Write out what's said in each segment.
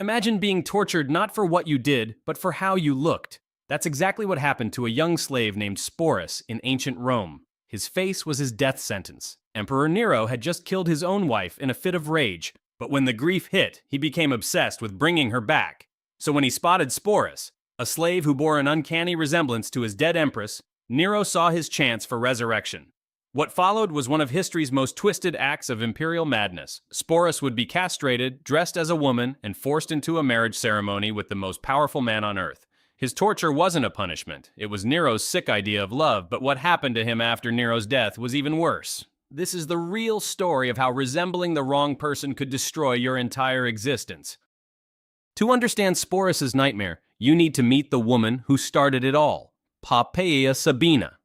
Imagine being tortured not for what you did, but for how you looked. That's exactly what happened to a young slave named Sporus in ancient Rome. His face was his death sentence. Emperor Nero had just killed his own wife in a fit of rage, but when the grief hit, he became obsessed with bringing her back. So when he spotted Sporus, a slave who bore an uncanny resemblance to his dead empress, Nero saw his chance for resurrection. What followed was one of history's most twisted acts of imperial madness. Sporus would be castrated, dressed as a woman, and forced into a marriage ceremony with the most powerful man on earth. His torture wasn't a punishment. It was Nero's sick idea of love, but what happened to him after Nero's death was even worse. This is the real story of how resembling the wrong person could destroy your entire existence. To understand Sporus's nightmare, you need to meet the woman who started it all, Poppaea Sabina.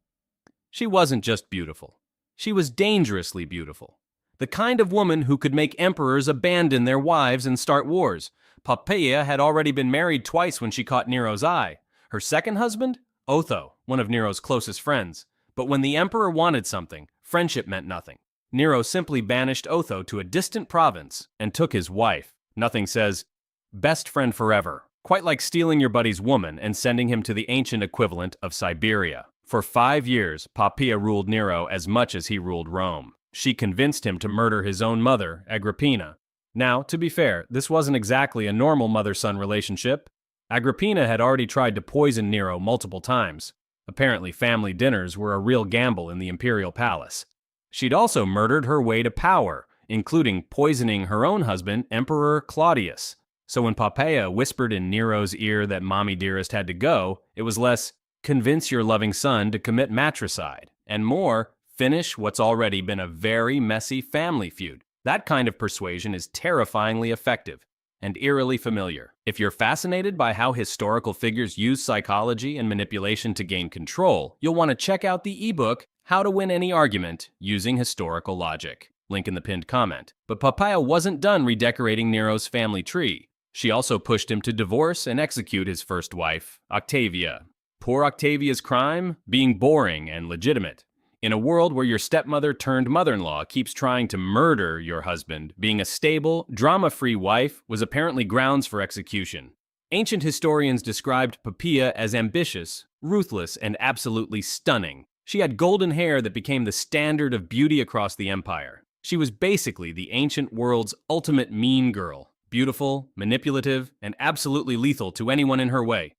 She wasn't just beautiful. She was dangerously beautiful. The kind of woman who could make emperors abandon their wives and start wars. Poppaea had already been married twice when she caught Nero's eye. Her second husband? Otho, one of Nero's closest friends. But when the emperor wanted something, friendship meant nothing. Nero simply banished Otho to a distant province and took his wife. Nothing says, best friend forever. Quite like stealing your buddy's woman and sending him to the ancient equivalent of Siberia. For 5 years, Poppaea ruled Nero as much as he ruled Rome. She convinced him to murder his own mother, Agrippina. Now, to be fair, this wasn't exactly a normal mother-son relationship. Agrippina had already tried to poison Nero multiple times. Apparently, family dinners were a real gamble in the imperial palace. She'd also murdered her way to power, including poisoning her own husband, Emperor Claudius. So when Poppaea whispered in Nero's ear that Mommy Dearest had to go, it was less, convince your loving son to commit matricide, and more, finish what's already been a very messy family feud. That kind of persuasion is terrifyingly effective and eerily familiar. If you're fascinated by how historical figures use psychology and manipulation to gain control, you'll want to check out the ebook, How to Win Any Argument Using Historical Logic. Link in the pinned comment. But Poppaea wasn't done redecorating Nero's family tree. She also pushed him to divorce and execute his first wife, Octavia. Poor Octavia's crime? Being boring and legitimate. In a world where your stepmother turned mother-in-law keeps trying to murder your husband, being a stable, drama-free wife was apparently grounds for execution. Ancient historians described Poppaea as ambitious, ruthless, and absolutely stunning. She had golden hair that became the standard of beauty across the empire. She was basically the ancient world's ultimate mean girl, beautiful, manipulative, and absolutely lethal to anyone in her way.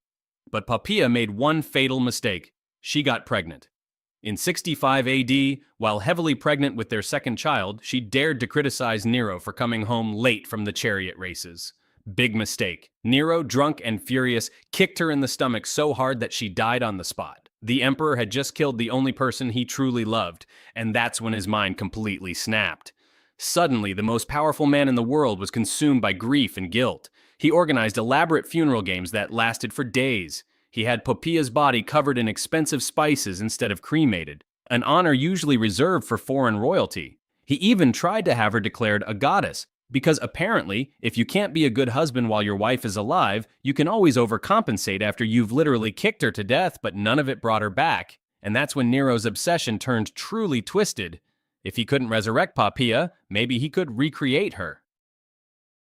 But Poppaea made one fatal mistake. She got pregnant. In 65 AD, while heavily pregnant with their second child, she dared to criticize Nero for coming home late from the chariot races. Big mistake. Nero, drunk and furious, kicked her in the stomach so hard that she died on the spot. The emperor had just killed the only person he truly loved, and that's when his mind completely snapped. Suddenly, the most powerful man in the world was consumed by grief and guilt. He organized elaborate funeral games that lasted for days. He had Poppaea's body covered in expensive spices instead of cremated, an honor usually reserved for foreign royalty. He even tried to have her declared a goddess, because apparently, if you can't be a good husband while your wife is alive, you can always overcompensate after you've literally kicked her to death, but none of it brought her back. And that's when Nero's obsession turned truly twisted. If he couldn't resurrect Poppaea, maybe he could recreate her.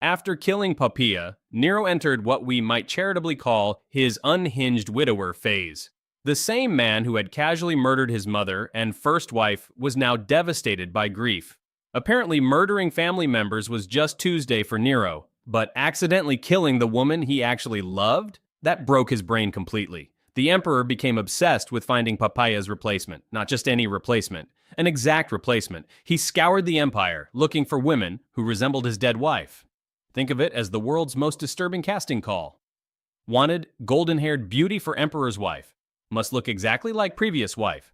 After killing Poppaea, Nero entered what we might charitably call his unhinged widower phase. The same man who had casually murdered his mother and first wife was now devastated by grief. Apparently, murdering family members was just Tuesday for Nero, but accidentally killing the woman he actually loved? That broke his brain completely. The emperor became obsessed with finding Poppaea's replacement, not just any replacement, an exact replacement. He scoured the empire, looking for women who resembled his dead wife. Think of it as the world's most disturbing casting call. Wanted, golden-haired beauty for emperor's wife. Must look exactly like previous wife.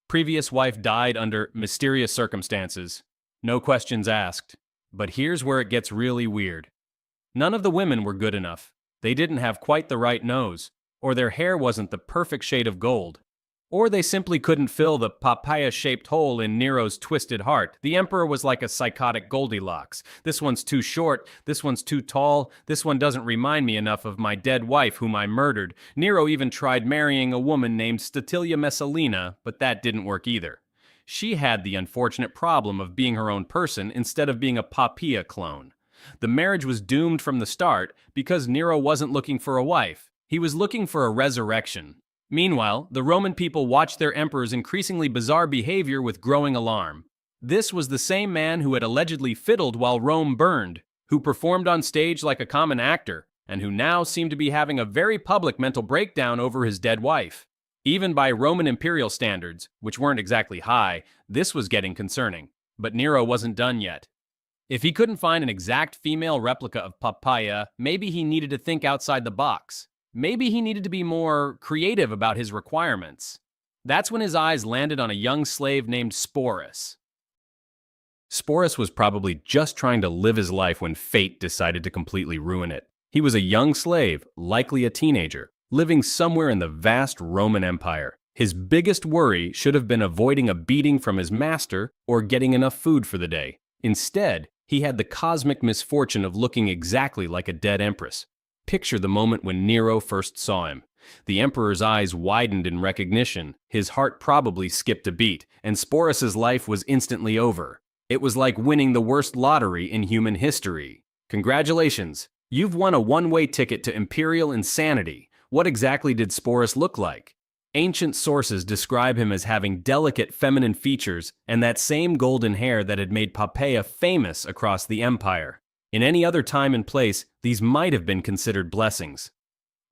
Previous wife died under mysterious circumstances. No questions asked. But here's where it gets really weird. None of the women were good enough. They didn't have quite the right nose, or their hair wasn't the perfect shade of gold. Or they simply couldn't fill the Poppaea-shaped hole in Nero's twisted heart. The emperor was like a psychotic Goldilocks. This one's too short, this one's too tall, this one doesn't remind me enough of my dead wife whom I murdered. Nero even tried marrying a woman named Statilia Messalina, but that didn't work either. She had the unfortunate problem of being her own person instead of being a Poppaea clone. The marriage was doomed from the start because Nero wasn't looking for a wife. He was looking for a resurrection. Meanwhile, the Roman people watched their emperor's increasingly bizarre behavior with growing alarm. This was the same man who had allegedly fiddled while Rome burned, who performed on stage like a common actor, and who now seemed to be having a very public mental breakdown over his dead wife. Even by Roman imperial standards, which weren't exactly high, this was getting concerning. But Nero wasn't done yet. If he couldn't find an exact female replica of Poppaea, maybe he needed to think outside the box. Maybe he needed to be more creative about his requirements. That's when his eyes landed on a young slave named Sporus. Sporus was probably just trying to live his life when fate decided to completely ruin it. He was a young slave, likely a teenager, living somewhere in the vast Roman Empire. His biggest worry should have been avoiding a beating from his master or getting enough food for the day. Instead, he had the cosmic misfortune of looking exactly like a dead empress. Picture the moment when Nero first saw him. The emperor's eyes widened in recognition, his heart probably skipped a beat, and Sporus's life was instantly over. It was like winning the worst lottery in human history. Congratulations, you've won a one-way ticket to imperial insanity. What exactly did Sporus look like? Ancient sources describe him as having delicate feminine features and that same golden hair that had made Poppaea famous across the empire. In any other time and place, these might have been considered blessings.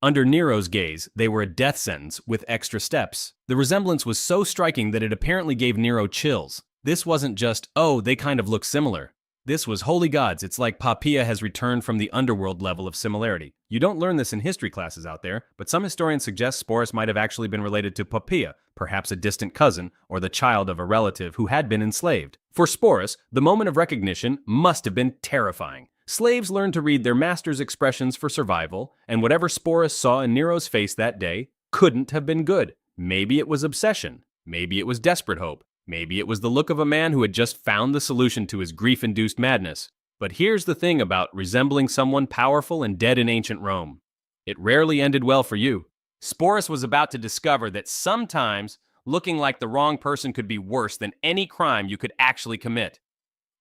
Under Nero's gaze, they were a death sentence with extra steps. The resemblance was so striking that it apparently gave Nero chills. This wasn't just, oh, they kind of look similar. This was, holy gods, it's like Poppaea has returned from the underworld level of similarity. You don't learn this in history classes out there, but some historians suggest Sporus might have actually been related to Poppaea, perhaps a distant cousin or the child of a relative who had been enslaved. For Sporus, the moment of recognition must have been terrifying. Slaves learned to read their master's expressions for survival, and whatever Sporus saw in Nero's face that day couldn't have been good. Maybe it was obsession. Maybe it was desperate hope. Maybe it was the look of a man who had just found the solution to his grief-induced madness. But here's the thing about resembling someone powerful and dead in ancient Rome. It rarely ended well for you. Sporus was about to discover that sometimes looking like the wrong person could be worse than any crime you could actually commit.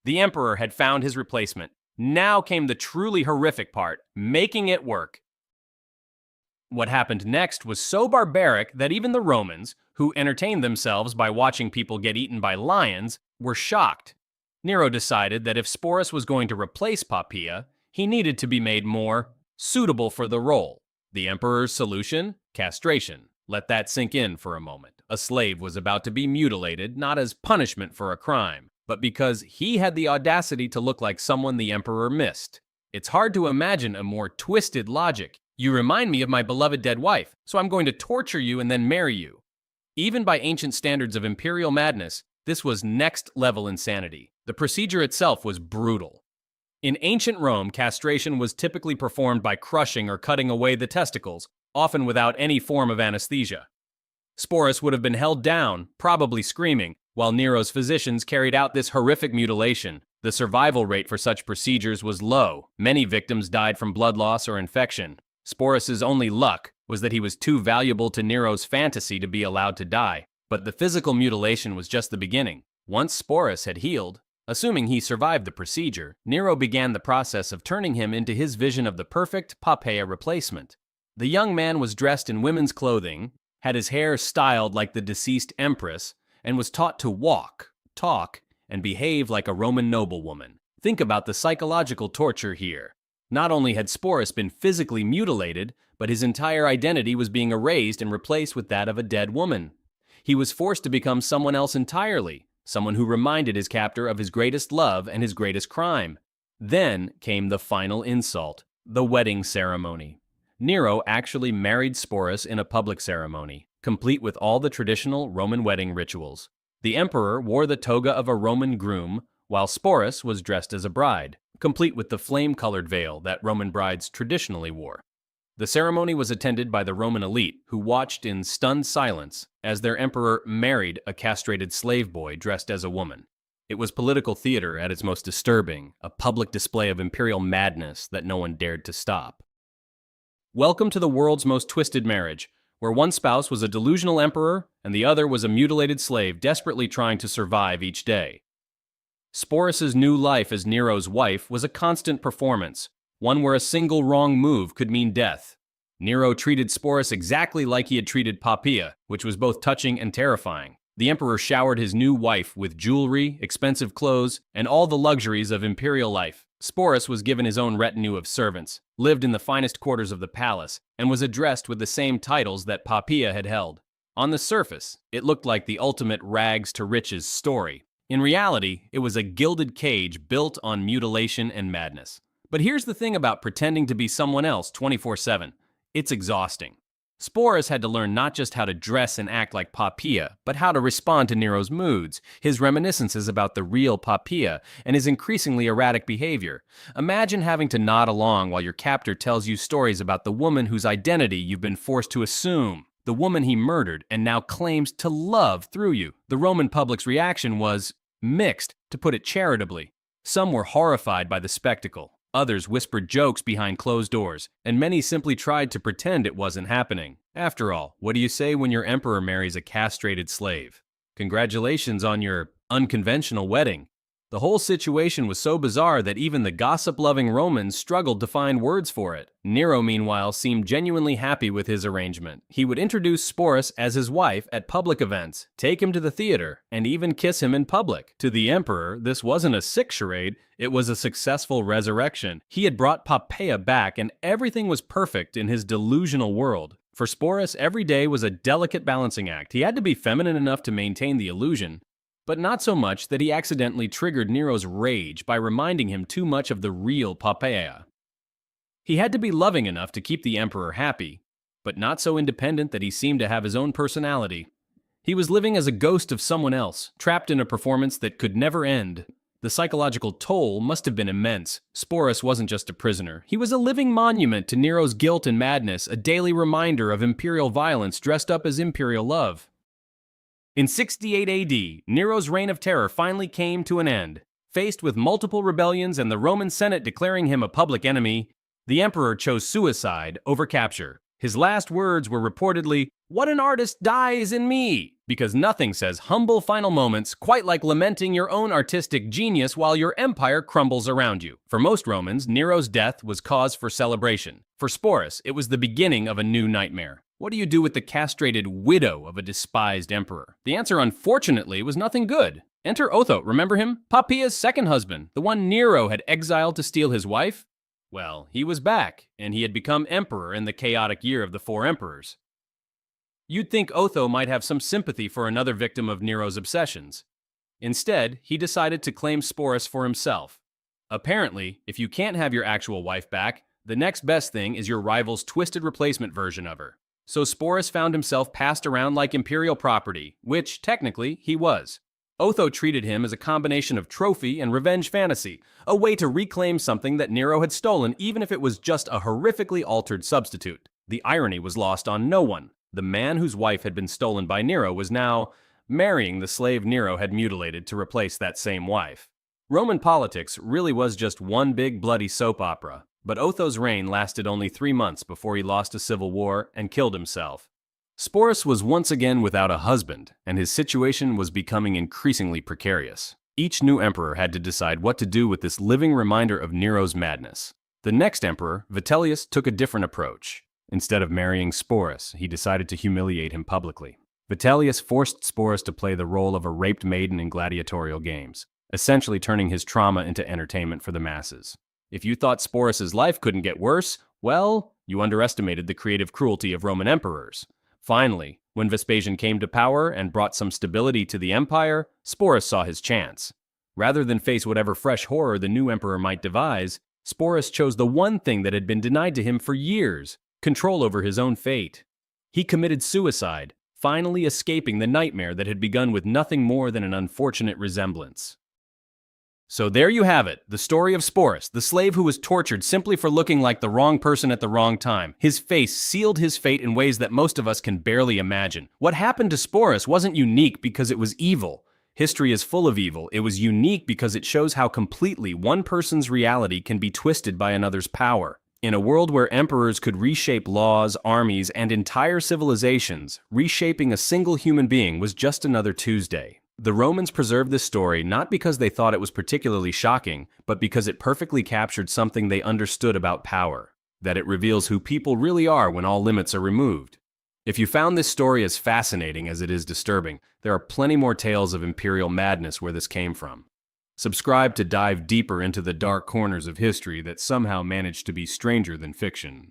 The emperor had found his replacement. Now came the truly horrific part, making it work. What happened next was so barbaric that even the Romans, who entertained themselves by watching people get eaten by lions, were shocked. Nero decided that if Sporus was going to replace Poppaea, he needed to be made more suitable for the role. The emperor's solution? Castration. Let that sink in for a moment. A slave was about to be mutilated, not as punishment for a crime, but because he had the audacity to look like someone the emperor missed. It's hard to imagine a more twisted logic. You remind me of my beloved dead wife, so I'm going to torture you and then marry you. Even by ancient standards of imperial madness, this was next-level insanity. The procedure itself was brutal. In ancient Rome, castration was typically performed by crushing or cutting away the testicles, often without any form of anesthesia. Sporus would have been held down, probably screaming, while Nero's physicians carried out this horrific mutilation. The survival rate for such procedures was low. Many victims died from blood loss or infection. Sporus's only luck was that he was too valuable to Nero's fantasy to be allowed to die. But the physical mutilation was just the beginning. Once Sporus had healed, assuming he survived the procedure, Nero began the process of turning him into his vision of the perfect Poppaea replacement. The young man was dressed in women's clothing, had his hair styled like the deceased empress, and was taught to walk, talk, and behave like a Roman noblewoman. Think about the psychological torture here. Not only had Sporus been physically mutilated, but his entire identity was being erased and replaced with that of a dead woman. He was forced to become someone else entirely, someone who reminded his captor of his greatest love and his greatest crime. Then came the final insult, the wedding ceremony. Nero actually married Sporus in a public ceremony, complete with all the traditional Roman wedding rituals. The emperor wore the toga of a Roman groom, while Sporus was dressed as a bride, complete with the flame-colored veil that Roman brides traditionally wore. The ceremony was attended by the Roman elite, who watched in stunned silence as their emperor married a castrated slave boy dressed as a woman. It was political theater at its most disturbing, a public display of imperial madness that no one dared to stop. Welcome to the world's most twisted marriage, where one spouse was a delusional emperor and the other was a mutilated slave desperately trying to survive each day. Sporus's new life as Nero's wife was a constant performance, one where a single wrong move could mean death. Nero treated Sporus exactly like he had treated Poppaea, which was both touching and terrifying. The emperor showered his new wife with jewelry, expensive clothes, and all the luxuries of imperial life. Sporus was given his own retinue of servants, lived in the finest quarters of the palace, and was addressed with the same titles that Poppaea had held. On the surface, it looked like the ultimate rags to riches story. In reality, it was a gilded cage built on mutilation and madness. But here's the thing about pretending to be someone else 24/7. It's exhausting. Sporus had to learn not just how to dress and act like Poppaea, but how to respond to Nero's moods, his reminiscences about the real Poppaea, and his increasingly erratic behavior. Imagine having to nod along while your captor tells you stories about the woman whose identity you've been forced to assume, the woman he murdered and now claims to love through you. The Roman public's reaction was mixed, to put it charitably. Some were horrified by the spectacle. Others whispered jokes behind closed doors, and many simply tried to pretend it wasn't happening. After all, what do you say when your emperor marries a castrated slave? Congratulations on your unconventional wedding. The whole situation was so bizarre that even the gossip-loving Romans struggled to find words for it. Nero, meanwhile, seemed genuinely happy with his arrangement. He would introduce Sporus as his wife at public events, take him to the theater, and even kiss him in public. To the emperor, this wasn't a sick charade, it was a successful resurrection. He had brought Poppaea back, and everything was perfect in his delusional world. For Sporus, every day was a delicate balancing act. He had to be feminine enough to maintain the illusion, but not so much that he accidentally triggered Nero's rage by reminding him too much of the real Poppaea. He had to be loving enough to keep the emperor happy, but not so independent that he seemed to have his own personality. He was living as a ghost of someone else, trapped in a performance that could never end. The psychological toll must have been immense. Sporus wasn't just a prisoner. He was a living monument to Nero's guilt and madness, a daily reminder of imperial violence dressed up as imperial love. In 68 AD, Nero's reign of terror finally came to an end. Faced with multiple rebellions and the Roman Senate declaring him a public enemy, the emperor chose suicide over capture. His last words were reportedly, "What an artist dies in me," because nothing says humble final moments quite like lamenting your own artistic genius while your empire crumbles around you. For most Romans, Nero's death was cause for celebration. For Sporus, it was the beginning of a new nightmare. What do you do with the castrated widow of a despised emperor? The answer, unfortunately, was nothing good. Enter Otho, remember him? Poppaea's second husband, the one Nero had exiled to steal his wife? Well, he was back, and he had become emperor in the chaotic year of the four emperors. You'd think Otho might have some sympathy for another victim of Nero's obsessions. Instead, he decided to claim Sporus for himself. Apparently, if you can't have your actual wife back, the next best thing is your rival's twisted replacement version of her. So Sporus found himself passed around like imperial property, which, technically, he was. Otho treated him as a combination of trophy and revenge fantasy, a way to reclaim something that Nero had stolen even if it was just a horrifically altered substitute. The irony was lost on no one. The man whose wife had been stolen by Nero was now marrying the slave Nero had mutilated to replace that same wife. Roman politics really was just one big bloody soap opera. But Otho's reign lasted only 3 months before he lost a civil war and killed himself. Sporus was once again without a husband, and his situation was becoming increasingly precarious. Each new emperor had to decide what to do with this living reminder of Nero's madness. The next emperor, Vitellius, took a different approach. Instead of marrying Sporus, he decided to humiliate him publicly. Vitellius forced Sporus to play the role of a raped maiden in gladiatorial games, essentially turning his trauma into entertainment for the masses. If you thought Sporus's life couldn't get worse, well, you underestimated the creative cruelty of Roman emperors. Finally, when Vespasian came to power and brought some stability to the empire, Sporus saw his chance. Rather than face whatever fresh horror the new emperor might devise, Sporus chose the one thing that had been denied to him for years: control over his own fate. He committed suicide, finally escaping the nightmare that had begun with nothing more than an unfortunate resemblance. So there you have it, the story of Sporus, the slave who was tortured simply for looking like the wrong person at the wrong time. His face sealed his fate in ways that most of us can barely imagine. What happened to Sporus wasn't unique because it was evil. History is full of evil. It was unique because it shows how completely one person's reality can be twisted by another's power. In a world where emperors could reshape laws, armies, and entire civilizations, reshaping a single human being was just another Tuesday. The Romans preserved this story not because they thought it was particularly shocking, but because it perfectly captured something they understood about power, that it reveals who people really are when all limits are removed. If you found this story as fascinating as it is disturbing, there are plenty more tales of imperial madness where this came from. Subscribe to dive deeper into the dark corners of history that somehow managed to be stranger than fiction.